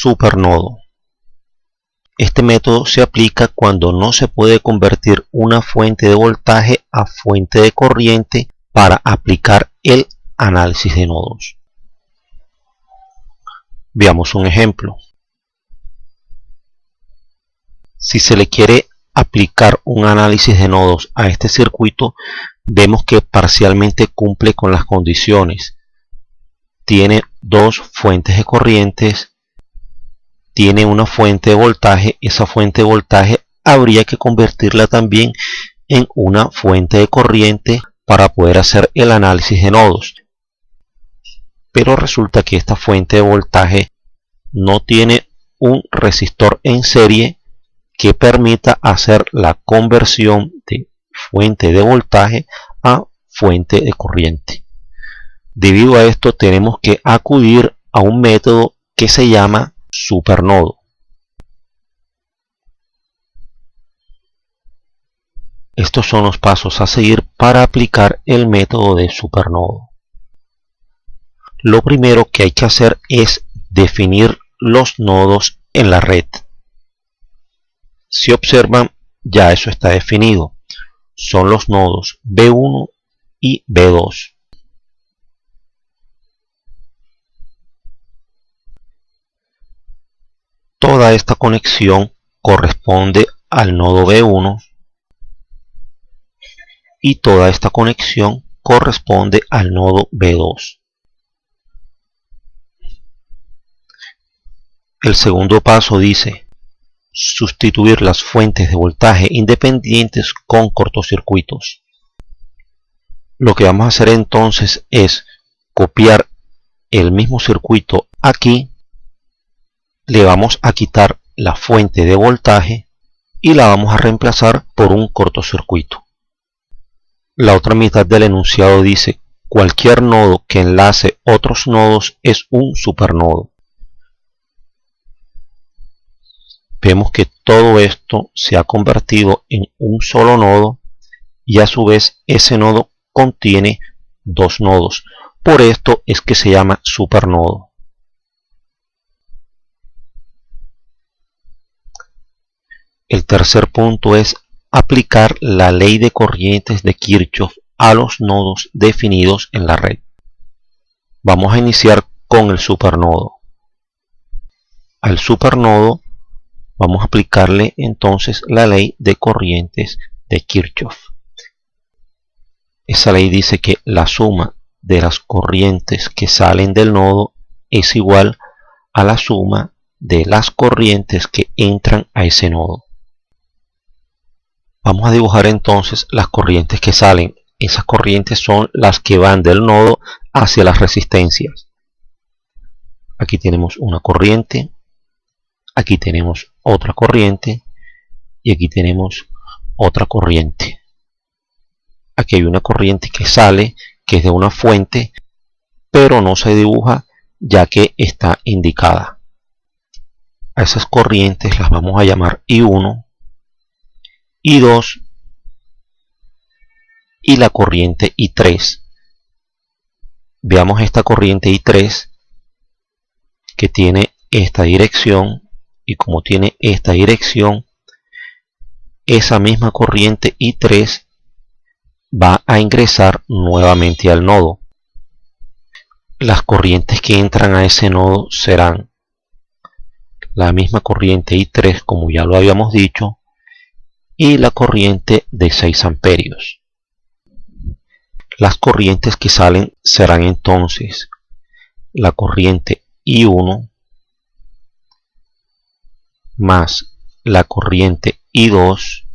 supernodo. Este método se aplica cuando no se puede convertir una fuente de voltaje a fuente de corriente para aplicar el análisis de nodos. Veamos un ejemplo. Si se le quiere aplicar un análisis de nodos a este circuito, vemos que parcialmente cumple con las condiciones. Tiene dos fuentes de corrientes, tiene una fuente de voltaje. Esa fuente de voltaje habría que convertirla también en una fuente de corriente para poder hacer el análisis de nodos. Pero resulta que esta fuente de voltaje no tiene un resistor en serie que permita hacer la conversión de fuente de voltaje a fuente de corriente. Debido a esto tenemos que acudir a un método que se llama supernodo. Estos son los pasos a seguir para aplicar el método de supernodo. Lo primero que hay que hacer es definir los nodos en la red. Si observan, ya eso está definido. Son los nodos B1 y B2. Toda esta conexión corresponde al nodo B1 y toda esta conexión corresponde al nodo B2. El segundo paso dice sustituir las fuentes de voltaje independientes con cortocircuitos. Lo que vamos a hacer entonces es copiar el mismo circuito aquí. Le vamos a quitar la fuente de voltaje y la vamos a reemplazar por un cortocircuito. La otra mitad del enunciado dice: cualquier nodo que enlace otros nodos es un supernodo. Vemos que todo esto se ha convertido en un solo nodo y a su vez ese nodo contiene dos nodos. Por esto es que se llama supernodo. El tercer punto es aplicar la ley de corrientes de Kirchhoff a los nodos definidos en la red. Vamos a iniciar con el supernodo. Al supernodo vamos a aplicarle entonces la ley de corrientes de Kirchhoff. Esa ley dice que la suma de las corrientes que salen del nodo es igual a la suma de las corrientes que entran a ese nodo. Vamos a dibujar entonces las corrientes que salen. Esas corrientes son las que van del nodo hacia las resistencias. Aquí tenemos una corriente, aquí tenemos otra corriente y aquí tenemos otra corriente. Aquí hay una corriente que sale, que es de una fuente, pero no se dibuja ya que está indicada. A esas corrientes las vamos a llamar I1, I2 y la corriente I3. Veamos esta corriente I3 que tiene esta dirección, y como tiene esta dirección, esa misma corriente I3 va a ingresar nuevamente al nodo. Las corrientes que entran a ese nodo serán la misma corriente I3 como ya lo habíamos dicho, y la corriente de 6 amperios. Las corrientes que salen serán entonces la corriente I1 más la corriente I2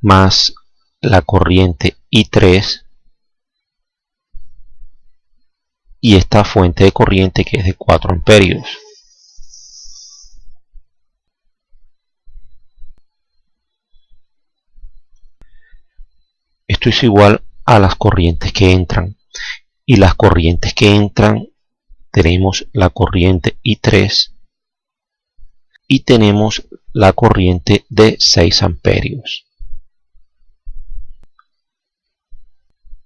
más la corriente I3 y esta fuente de corriente que es de 4 amperios. Esto es igual a las corrientes que entran, y las corrientes que entran tenemos la corriente I3 y tenemos la corriente de 6 amperios.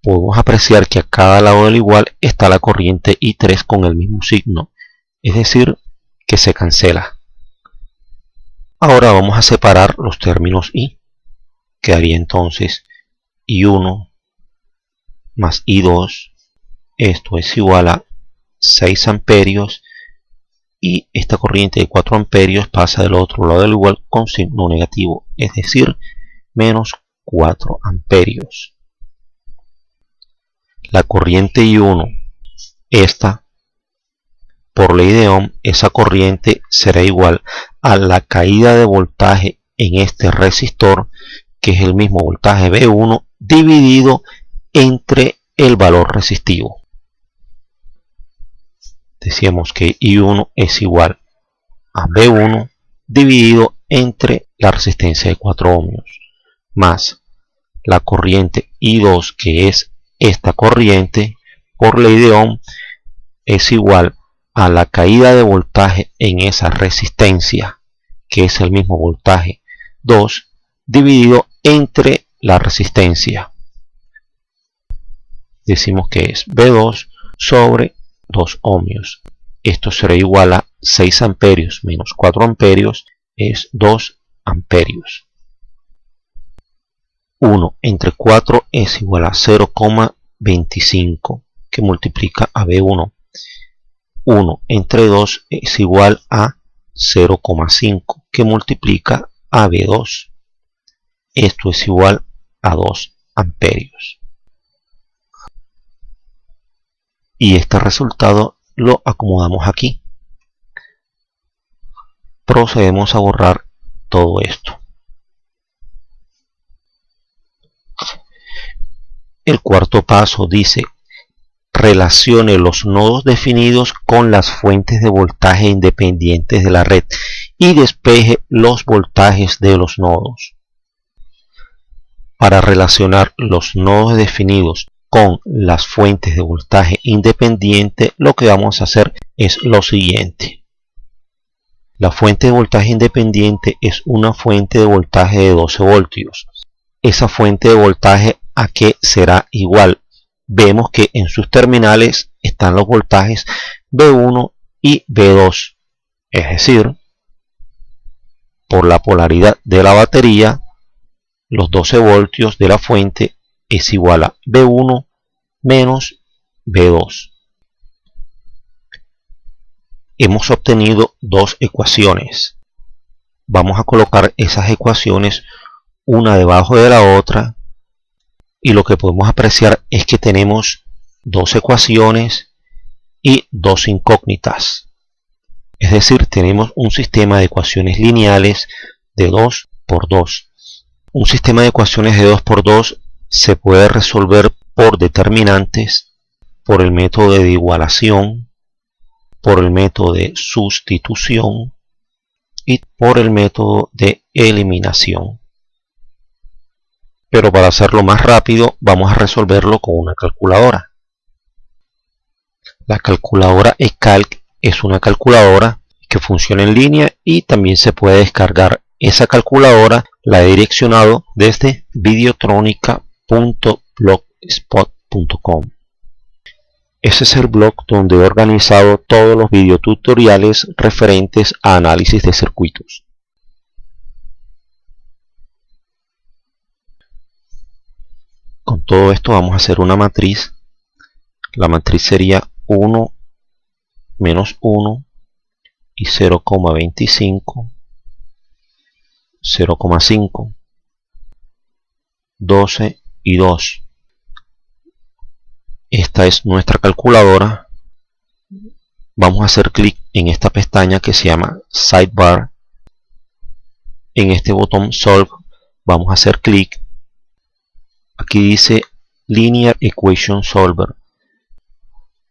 Podemos apreciar que a cada lado del igual está la corriente I3 con el mismo signo, es decir, que se cancela. Ahora vamos a separar los términos y. Quedaría entonces I1 más I2. Esto es igual a 6 amperios. Y esta corriente de 4 amperios pasa del otro lado del igual con signo negativo, es decir, menos 4 amperios. La corriente I1, esta, por ley de Ohm, esa corriente será igual a la caída de voltaje en este resistor, que es el mismo voltaje V1 dividido entre el valor resistivo. Decíamos que I1 es igual a V1 dividido entre la resistencia de 4 ohmios más la corriente I2, que es esta corriente, por ley de Ohm, es igual a la caída de voltaje en esa resistencia, que es el mismo voltaje 2, dividido entre la resistencia. Decimos que es V2 sobre 2 ohmios. Esto será igual a 6 amperios menos 4 amperios, es 2 amperios. 1 entre 4 es igual a 0,25, que multiplica a V1. 1 entre 2 es igual a 0,5, que multiplica a V2. Esto es igual a 2 amperios. Y este resultado lo acomodamos aquí. Procedemos a borrar todo esto. El cuarto paso dice: relacione los nodos definidos con las fuentes de voltaje independientes de la red y despeje los voltajes de los nodos. Para relacionar los nodos definidos con las fuentes de voltaje independiente, lo que vamos a hacer es lo siguiente. La fuente de voltaje independiente es una fuente de voltaje de 12 voltios. Esa fuente de voltaje, ¿a qué será igual? Vemos que en sus terminales están los voltajes V1 y V2. Es decir, por la polaridad de la batería, los 12 voltios de la fuente es igual a V1 menos V2. Hemos obtenido dos ecuaciones. Vamos a colocar esas ecuaciones una debajo de la otra, y lo que podemos apreciar es que tenemos dos ecuaciones y dos incógnitas. Es decir, tenemos un sistema de ecuaciones lineales de 2 por 2. Un sistema de ecuaciones de 2 por 2 se puede resolver por determinantes, por el método de igualación, por el método de sustitución y por el método de eliminación. Pero para hacerlo más rápido, vamos a resolverlo con una calculadora. La calculadora eCalc es una calculadora que funciona en línea y también se puede descargar esa calculadora. La he direccionado desde videotronica.blogspot.com. Ese es el blog donde he organizado todos los videotutoriales referentes a análisis de circuitos. Con todo esto vamos a hacer una matriz. La matriz sería 1, menos 1 y 0,25, 0,5, 12 y 2. Esta es nuestra calculadora. Vamos a hacer clic en esta pestaña que se llama Sidebar. En este botón Solve vamos a hacer clic. Aquí dice Linear Equation Solver.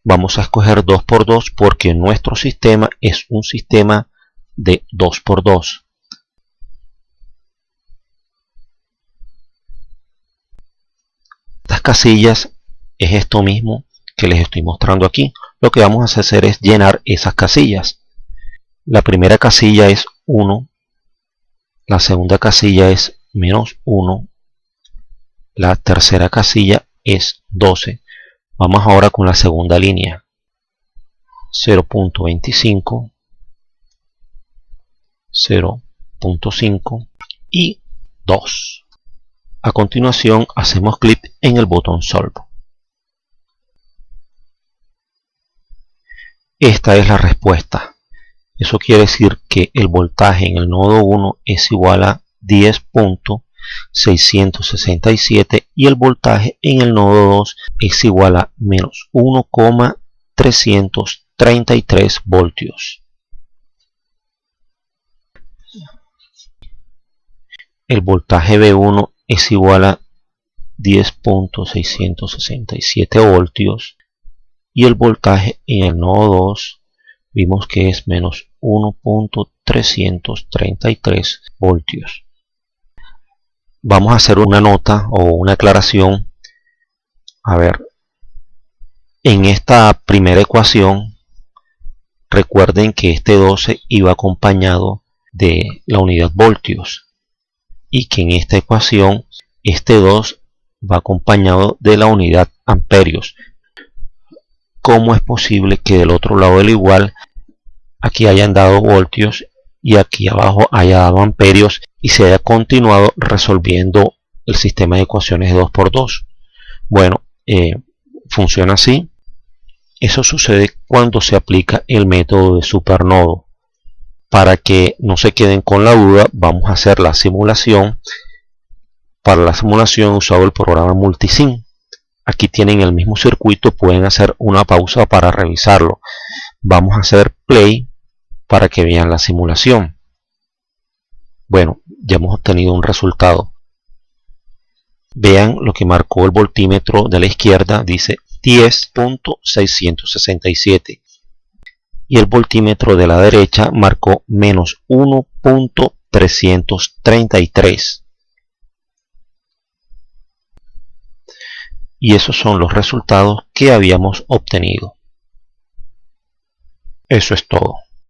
Vamos a escoger 2 por 2 porque nuestro sistema es un sistema de 2 por 2. Estas casillas es esto mismo que les estoy mostrando aquí. Lo que vamos a hacer es llenar esas casillas. La primera casilla es 1, la segunda casilla es menos 1, la tercera casilla es 12. Vamos ahora con la segunda línea. 0.25, 0.5 y 2. A continuación hacemos clic en el botón Solve. Esta es la respuesta. Eso quiere decir que el voltaje en el nodo 1 es igual a 10.667 y el voltaje en el nodo 2 es igual a menos 1,333 voltios. El voltaje B1 es igual a 10.667 voltios y el voltaje en el nodo 2 vimos que es menos 1.333 voltios. Vamos a hacer una nota o una aclaración. A ver, en esta primera ecuación recuerden que este 12 iba acompañado de la unidad voltios y que en esta ecuación este 2 va acompañado de la unidad amperios. ¿Cómo es posible que del otro lado del igual aquí hayan dado voltios y aquí abajo haya dado amperios y se haya continuado resolviendo el sistema de ecuaciones de 2×2? Bueno, funciona así. Eso sucede cuando se aplica el método de supernodo. Para que no se queden con la duda, vamos a hacer la simulación. Para la simulación he usado el programa Multisim. Aquí tienen el mismo circuito, pueden hacer una pausa para revisarlo. Vamos a hacer play para que vean la simulación. Bueno, ya hemos obtenido un resultado. Vean lo que marcó el voltímetro de la izquierda, dice 10.667. Y el voltímetro de la derecha marcó menos 1.333. Y esos son los resultados que habíamos obtenido. Eso es todo.